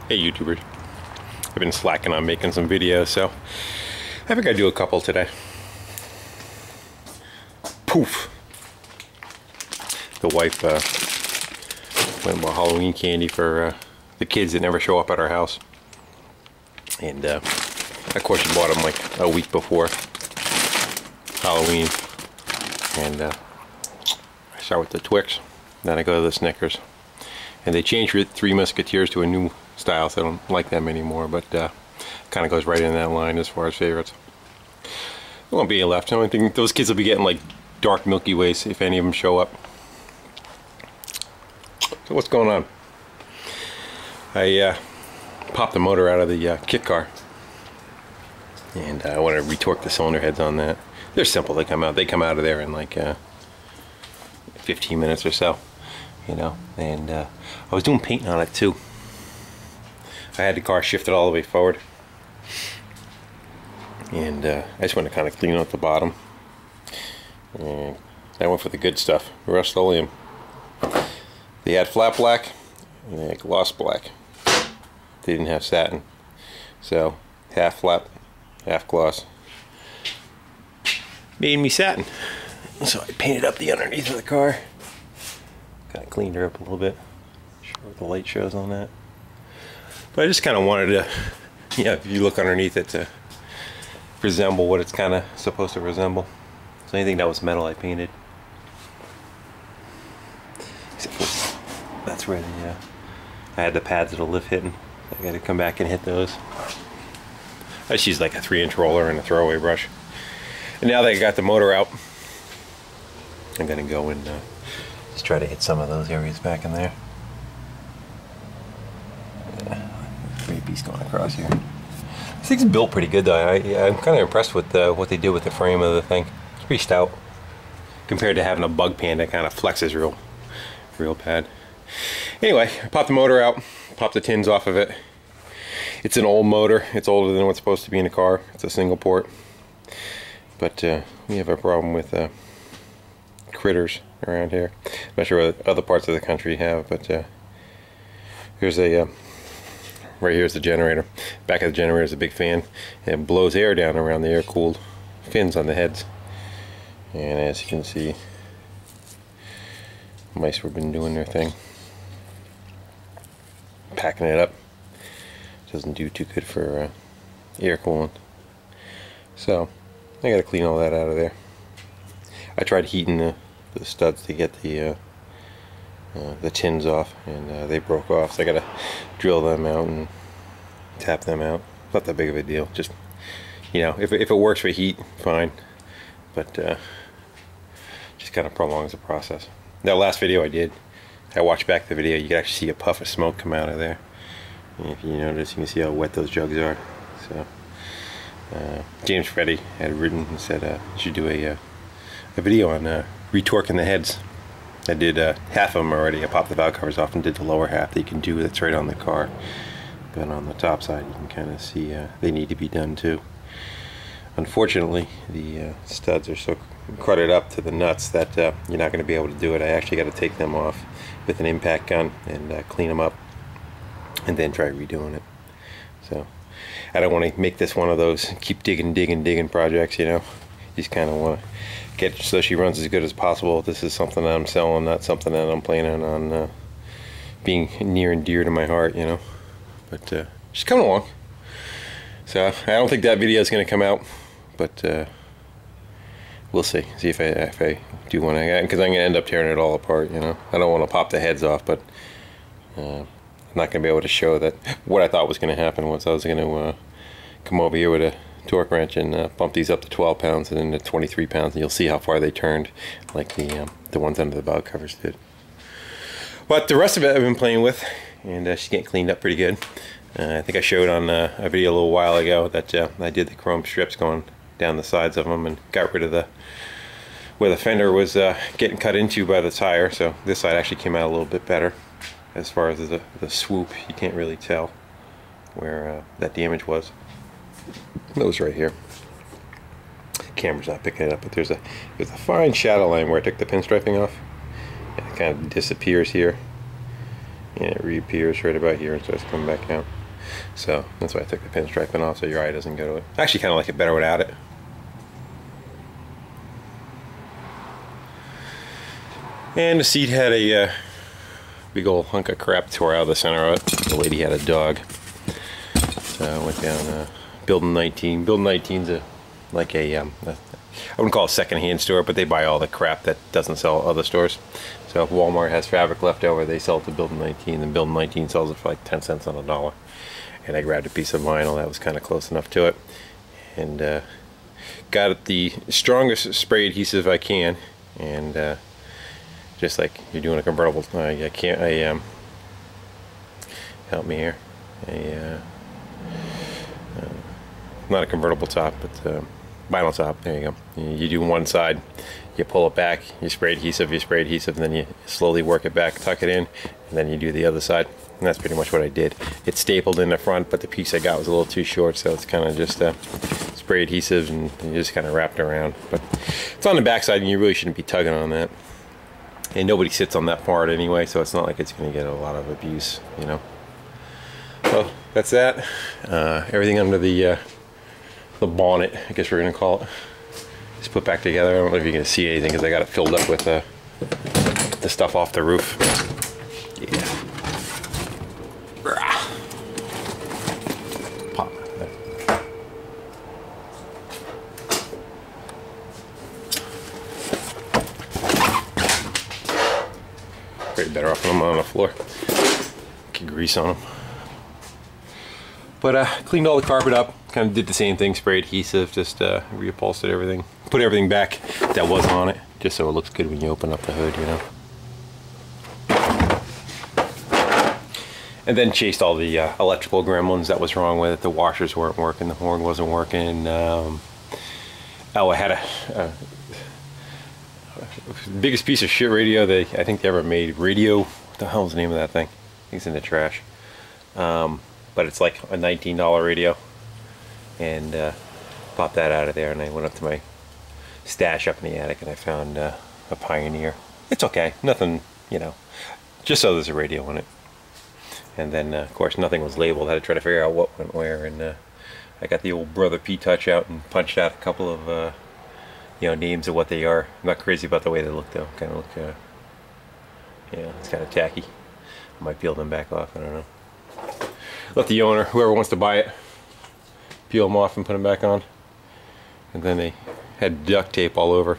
Hey YouTubers, I've been slacking on making some videos, so I think I'll do a couple today. Poof! The wife went and bought Halloween candy for the kids that never show up at our house. And of course she bought them like a week before Halloween. And I start with the Twix, then I go to the Snickers. And they changed Three Musketeers to a new style, so I don't like them anymore, but kind of goes right in that line as far as favorites. There won't be any left. I don't think those kids will be getting like dark Milky Ways if any of them show up. So what's going on? I popped the motor out of the kit car, and I want to retorque the cylinder heads on that. They're simple. They come out of there in like 15 minutes or so, you know. And I was doing painting on it too. I had the car shifted all the way forward, and I just want to kind of clean out the bottom. And I went for the good stuff, Rust-Oleum. They had flat black and they had gloss black. They didn't have satin, so half flat, half gloss made me satin. So I painted up the underneath of the car, kind of cleaned her up a little bit. Sure what the light shows on that. But I just kind of wanted to, yeah, if you look underneath it, to resemble what it's kind of supposed to resemble. So anything that was metal I painted. Except for, that's where the, I had the pads of the lift hitting. I got to come back and hit those. I just used like a 3-inch roller and a throwaway brush. And now that I got the motor out, I'm going to go and just try to hit some of those areas back in there. Great piece going across here. This thing's built pretty good though. I'm kind of impressed with what they did with the frame of the thing. It's pretty stout compared to having a bug pan that kind of flexes real bad. Anyway, I popped the motor out, popped the tins off of it. It's an old motor. It's older than what's supposed to be in a car. It's a single port. But we have a problem with critters around here. I'm not sure what other parts of the country have, but here's a right here's the generator. Back of the generator is a big fan. It blows air down around the air-cooled fins on the heads. And as you can see, mice have been doing their thing. Packing it up. Doesn't do too good for air cooling. So, I gotta clean all that out of there. I tried heating the studs to get the tins off, and they broke off, so I gotta drill them out and tap them out. Not that big of a deal, just, you know, if it works for heat, fine, but just kind of prolongs the process. That last video I did, I watched back the video, you could actually see a puff of smoke come out of there. And if you notice, you can see how wet those jugs are. So James Freddy had written and said you should do a video on retorquing the heads. I did half of them already. I popped the valve covers off and did the lower half that you can do that's right on the car. But on the top side you can kind of see they need to be done too. Unfortunately, the studs are so crudted up to the nuts that you're not going to be able to do it. I actually got to take them off with an impact gun and clean them up and then try redoing it. So I don't want to make this one of those keep digging projects, you know. You just kind of want to get it so she runs as good as possible. This is something that I'm selling, not something that I'm planning on being near and dear to my heart, you know. But she's coming along. So I don't think that video is going to come out, but we'll see. See if I do want to, because I'm going to end up tearing it all apart, you know. I don't want to pop the heads off, but I'm not going to be able to show that what I thought was going to happen was I was going to come over here with a torque wrench and bump these up to 12 pounds and then to 23 pounds, and you'll see how far they turned, like the ones under the valve covers did. But the rest of it I've been playing with, and she's getting cleaned up pretty good. I think I showed on a video a little while ago that I did the chrome strips going down the sides of them and got rid of where the fender was getting cut into by the tire. So this side actually came out a little bit better. As far as the swoop, you can't really tell where that damage was. It was right here. Camera's not picking it up, but there's a fine shadow line where I took the pinstriping off. And it kind of disappears here. and it reappears right about here and starts coming back out. So that's why I took the pinstriping off, so your eye doesn't go to it. I actually kind of like it better without it. And the seat had a big old hunk of crap tore out of the center of it. The lady had a dog. So I went down Building 19. Building 19's I wouldn't call it a second-hand store, but they buy all the crap that doesn't sell at other stores. So if Walmart has fabric left over, they sell it to Building 19, and Building 19 sells it for like 10 cents on a dollar. And I grabbed a piece of vinyl that was kind of close enough to it, and got the strongest spray adhesive I can, and just like you're doing a convertible, help me here, not a convertible top, but vinyl top. There you go. You do one side, you pull it back, you spray adhesive, and then you slowly work it back, tuck it in, and then you do the other side. And that's pretty much what I did. It's stapled in the front, but the piece I got was a little too short, so it's kind of just spray adhesive, and you just kind of wrapped around. But it's on the back side, and you really shouldn't be tugging on that. And nobody sits on that part anyway, so it's not like it's going to get a lot of abuse, you know. Well, that's that. Everything under the bonnet, I guess we're going to call it, is put back together. I don't know if you're going to see anything because I got it filled up with the stuff off the roof. Yeah. Pop. Pretty better off when I'm on the floor. Get grease on them. But cleaned all the carpet up. Kind of did the same thing, spray adhesive, just reupholstered everything. Put everything back that was on it, just so it looks good when you open up the hood, you know. And then chased all the electrical gremlins that was wrong with it. The washers weren't working, the horn wasn't working. Oh, I had a biggest piece of shit radio I think they ever made. Radio, what the hell's the name of that thing? I think it's in the trash. But it's like a $19 radio. And popped that out of there, and I went up to my stash up in the attic, and I found a Pioneer. It's okay, nothing, you know, just so there's a radio on it. And then of course nothing was labeled. I had to try to figure out what went where, and I got the old Brother P-Touch out and punched out a couple of you know, names of what they are. I'm not crazy about the way they look though. Kind of look, you know, it's kind of tacky. I might peel them back off, I don't know. Let the owner, whoever wants to buy it, peel them off and put them back on. And then they had duct tape all over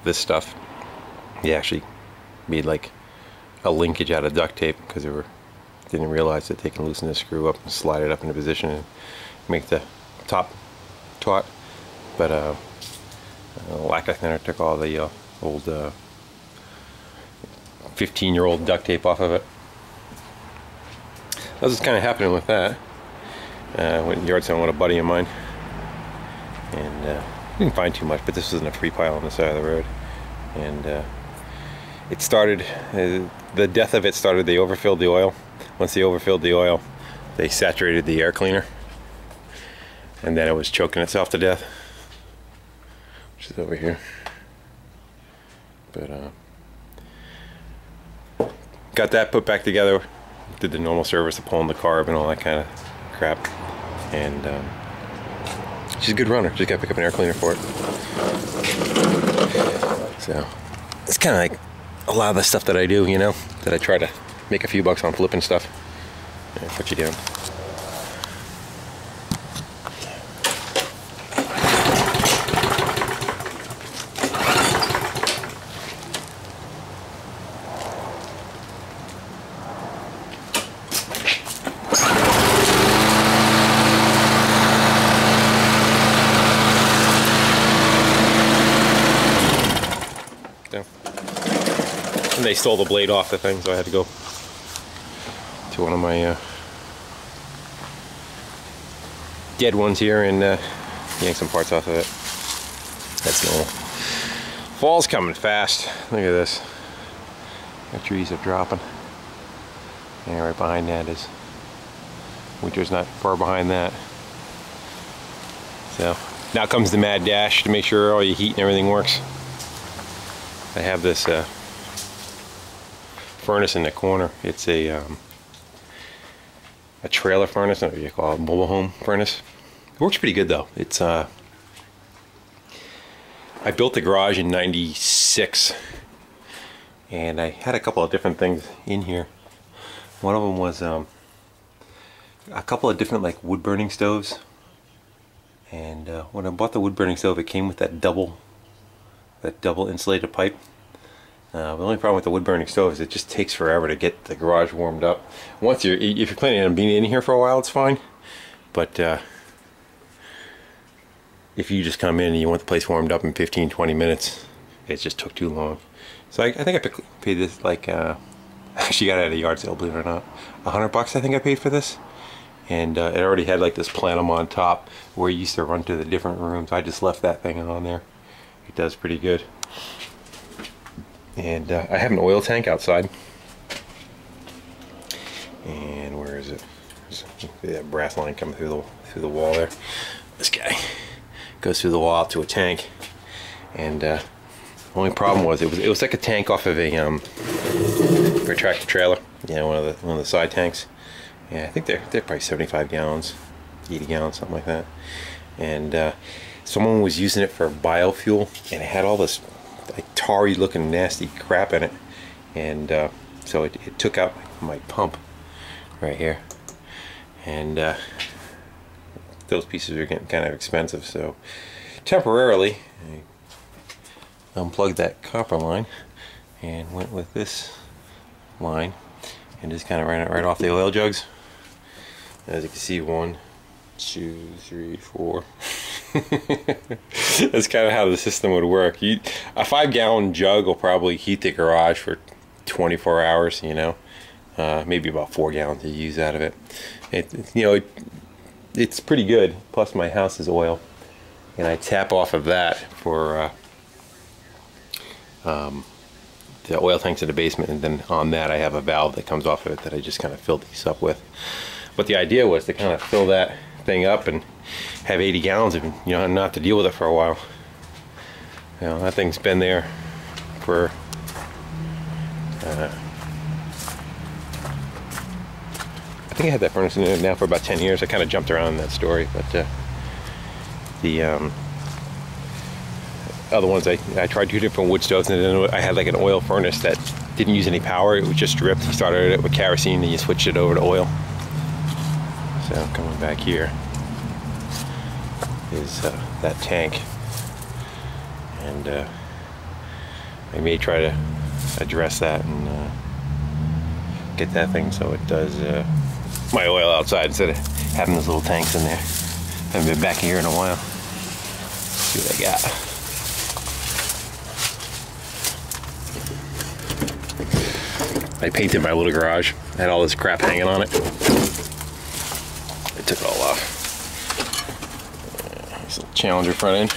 this stuff. They actually made like a linkage out of duct tape because they didn't realize that they can loosen the screw up and slide it up into position and make the top taut. But lacquer thinner took all the old 15-year-old duct tape off of it. That was kind of happening with that. Went yard sale with a buddy of mine, and didn't find too much, but this was in a free pile on the side of the road. And it started, the death of it started, they overfilled the oil. Once they overfilled the oil, they saturated the air cleaner, and then it was choking itself to death, which is over here. But got that put back together, did the normal service of pulling the carb and all that kind of crap. And she's a good runner. Just gotta pick up an air cleaner for it. So it's kind of like a lot of the stuff that I do, you know, that I try to make a few bucks on flipping stuff. Yeah, put you down. And they stole the blade off the thing, so I had to go to one of my dead ones here and yank some parts off of it. That's normal. Fall's coming fast. Look at this. The trees are dropping. And right behind that is winter's not far behind that. So now comes the mad dash to make sure all your heat and everything works. I have this furnace in the corner. It's a trailer furnace, I don't know what you call it, mobile home furnace. It works pretty good though. It's I built the garage in '96, and I had a couple of different things in here. One of them was a couple of different like wood burning stoves. And when I bought the wood burning stove, it came with that double insulated pipe. The only problem with the wood burning stove is it just takes forever to get the garage warmed up. If you're planning on being in here for a while, it's fine. But if you just come in and you want the place warmed up in 15-20 minutes, it just took too long. So I think I paid this like actually got it at a yard sale, believe it or not. $100 I think I paid for this. And it already had like this plenum on top where you used to run to the different rooms. I just left that thing on there. It does pretty good. And I have an oil tank outside. And where is it? There's that brass line coming through the wall there. This guy goes through the wall out to a tank. And the only problem was it was like a tank off of a for a tractor trailer. You know, one of the side tanks. Yeah, I think they're probably 75 gallons, 80 gallons, something like that. And someone was using it for biofuel, and it had all this like tarry looking nasty crap in it. And so it took out my pump right here. And those pieces are getting kind of expensive, so temporarily I unplugged that copper line and went with this line and just kind of ran it right off the oil jugs. As you can see, 1, 2, 3, 4. That's kind of how the system would work. A 5-gallon jug will probably heat the garage for 24 hours, you know. Maybe about 4 gallons to use out of it. It's pretty good. Plus my house is oil. And I tap off of that for the oil tanks in the basement, and then on that I have a valve that comes off of it that I just kind of fill these up with. But the idea was to kind of fill that thing up and have 80 gallons of, you know, not to deal with it for a while. You know, that thing's been there for I think I had that furnace in there now for about 10 years. I kind of jumped around in that story, but the other ones I tried 2 different wood stoves, and then I had like an oil furnace that didn't use any power. It was just dripped. You started it with kerosene and you switched it over to oil. So coming back here is that tank, and I may try to address that and get that thing so it does my oil outside instead of having those little tanks in there. I haven't been back here in a while. Let's see what I got. I painted my little garage. I had all this crap hanging on it. I took it all off. This little Challenger front end.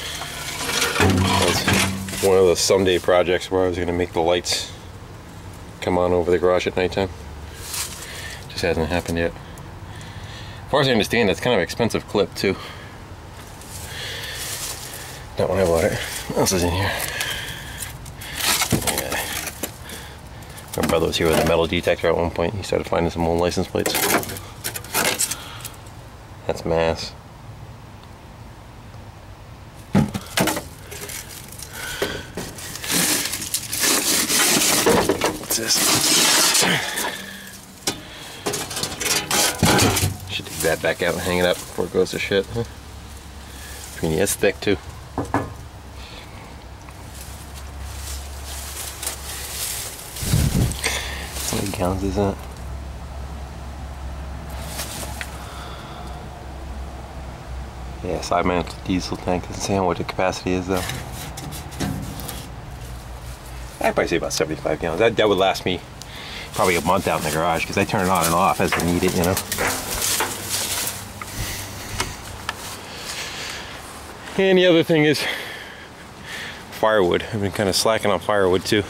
That's one of those someday projects where I was going to make the lights come on over the garage at nighttime. Just hasn't happened yet. As far as I understand, that's kind of an expensive clip too. Not when I bought it. What else is in here? My brother was here with a metal detector at one point. He started finding some old license plates. That's mass. What's this? Should take that back out and hang it up before it goes to shit. Huh? I mean, it's thick too. How many gallons is that? Yeah, side mounted diesel tank. Doesn't say what the capacity is though. I'd probably say about 75 gallons. That would last me probably a month out in the garage because I turn it on and off as I need it, you know. And the other thing is firewood. I've been kind of slacking on firewood too.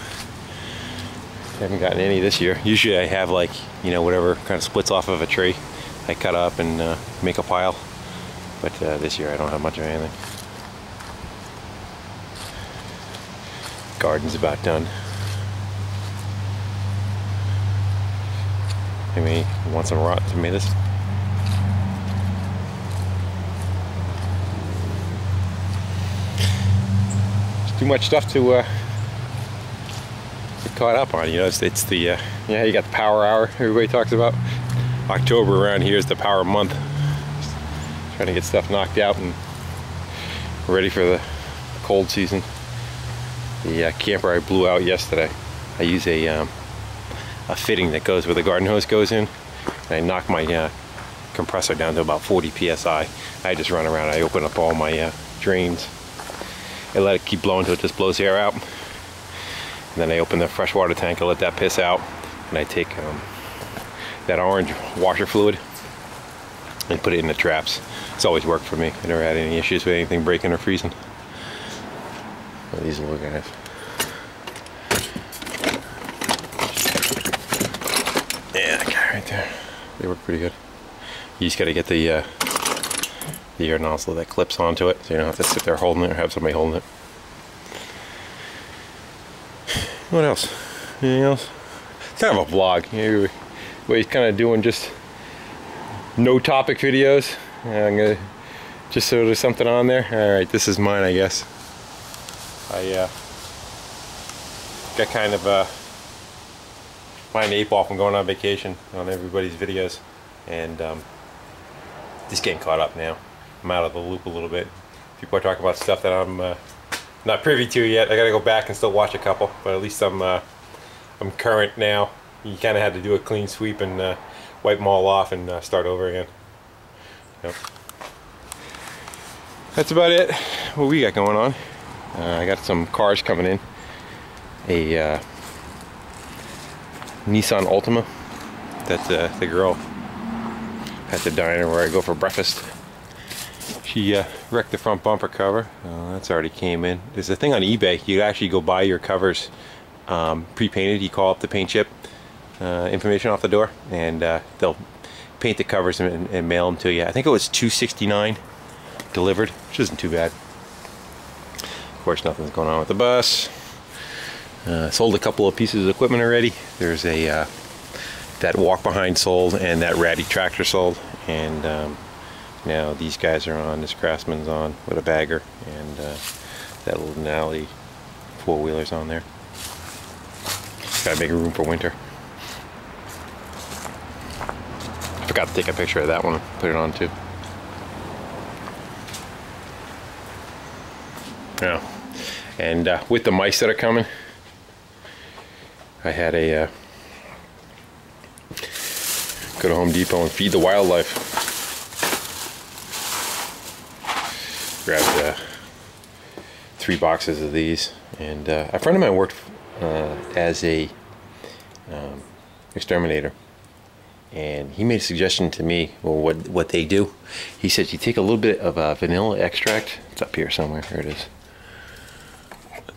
I haven't gotten any this year. Usually I have like, you know, whatever kind of splits off of a tree I cut up and make a pile. But this year I don't have much of anything. Garden's about done. I mean, want some rotten tomatoes? There's too much stuff to get caught up on. You know, it's the yeah, you got the power hour everybody talks about. October around here is the power month. Just trying to get stuff knocked out and ready for the cold season. The camper I blew out yesterday, I use a fitting that goes where the garden hose goes in. And I knocked my compressor down to about 40 psi. I just run around, I open up all my drains and let it keep blowing until it just blows air out. And then I open the freshwater tank, I let that piss out, and I take that orange washer fluid and put it in the traps. It's always worked for me. I never had any issues with anything breaking or freezing. Oh, these little guys. Yeah, that guy right there. They work pretty good. You just gotta get the air nozzle that clips onto it, so you don't have to sit there holding it or have somebody holding it. What else? Anything else? It's kind of a vlog. You know, where he's kind of doing just no topic videos. I'm gonna just so there's something on there. All right, this is mine, I guess. I got kind of behind the 8 ball from going on vacation on everybody's videos, and just getting caught up now. I'm out of the loop a little bit. People are talking about stuff that I'm not privy to yet. I gotta go back and still watch a couple, but at least I'm current now. You kind of had to do a clean sweep and wipe them all off and start over again. Yep. That's about it. What we got going on? I got some cars coming in. A Nissan Altima that the girl at the diner where I go for breakfast, she wrecked the front bumper cover. That's already came in. There's a thing on eBay. You actually go buy your covers pre-painted. You call up the paint chip information off the door, and they'll paint the covers and mail them to you. I think it was $269 delivered, which isn't too bad. Of course, nothing's going on with the bus. Sold a couple of pieces of equipment already. There's a that walk behind sold, and that ratty tractor sold, and now these guys are on. This Craftsman's on with a bagger, and that little Denali 4-wheeler's on there. Gotta make room for winter. I forgot to take a picture of that one, put it on too. Yeah, and with the mice that are coming, I had a go to Home Depot and feed the wildlife. Grabbed 3 boxes of these, and a friend of mine worked as a exterminator, and he made a suggestion to me. Well, what they do, he said you take a little bit of vanilla extract. It's up here somewhere. Here it is.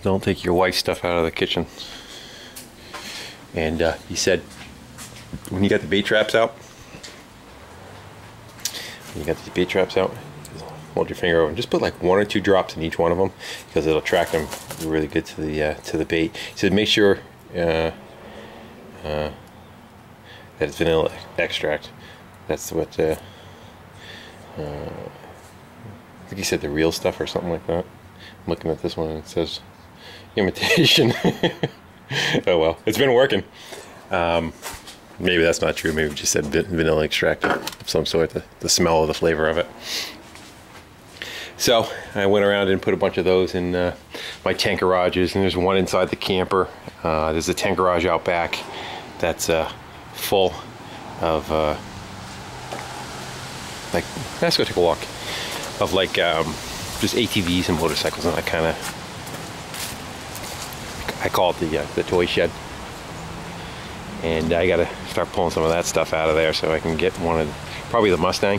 Don't take your white stuff out of the kitchen. And he said, when you got the bait traps out, hold your finger over and just put like 1 or 2 drops in each one of them, because it'll attract them really good to the bait. He said make sure that it's vanilla extract. That's what I think he said, the real stuff or something like that. I'm looking at this one and it says imitation. Oh well, it's been working. Maybe that's not true. Maybe it just said vanilla extract of some sort, the smell of the flavor of it. So I went around and put a bunch of those in my tent garages, and there's one inside the camper. There's a tent garage out back that's full of like, let's go take a walk, of like just ATVs and motorcycles and that kind of, I call it the toy shed. And I gotta start pulling some of that stuff out of there so I can get probably the Mustang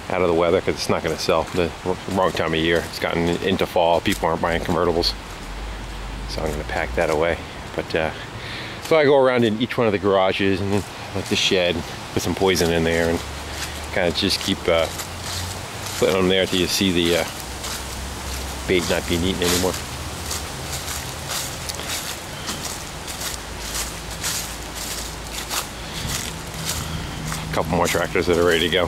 out of the weather, because it's not going to sell. The wrong time of year. It's gotten into fall. People aren't buying convertibles, so I'm going to pack that away. But so I go around in each one of the garages and then like the shed, put some poison in there, and kind of just keep putting them there till you see the bait not being eaten anymore. couple more tractors that are ready to go.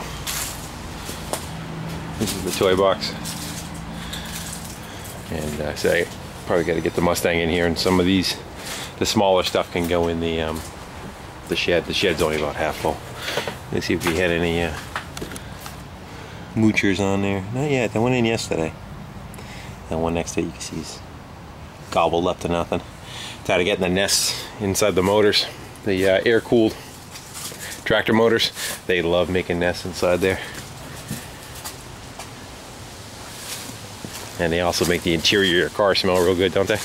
This is the toy box. And I say probably got to get the Mustang in here, and some of these, the smaller stuff can go in the shed. The shed's only about half full. Let's see if we had any moochers on there. Not yet. That went in yesterday. That one next to it you can see is gobbled up to nothing. Tired of getting the nests inside the motors. The air-cooled tractor motors, they love making nests inside there. And they also make the interior of your car smell real good, don't they?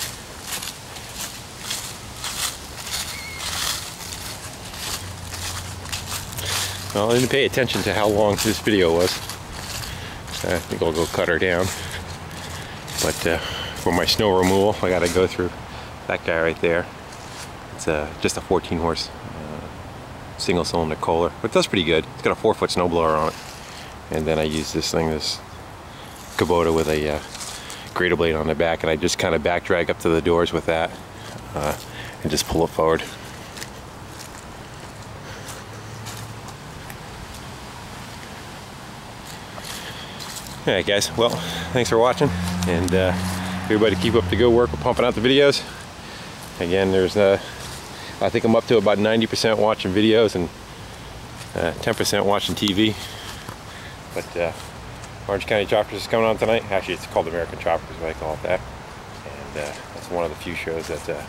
Well, I didn't pay attention to how long this video was. I think I'll go cut her down. But for my snow removal, I got to go through that guy right there. It's just a 14 horse single cylinder Kohler, but it does pretty good. It's got a 4-foot snowblower on it. And then I use this thing, this Kubota with a grater blade on the back, and I just kind of back drag up to the doors with that and just pull it forward. Alright guys, well, thanks for watching, and everybody keep up the good work with pumping out the videos. Again, there's I think I'm up to about 90% watching videos and 10% watching TV. But Orange County Choppers is coming on tonight. Actually, it's called American Choppers, but I call it that. And that's one of the few shows that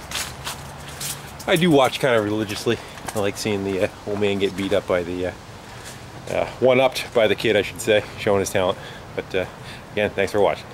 I do watch kind of religiously. I like seeing the old man get beat up by the one-upped by the kid, I should say, showing his talent. But again, thanks for watching.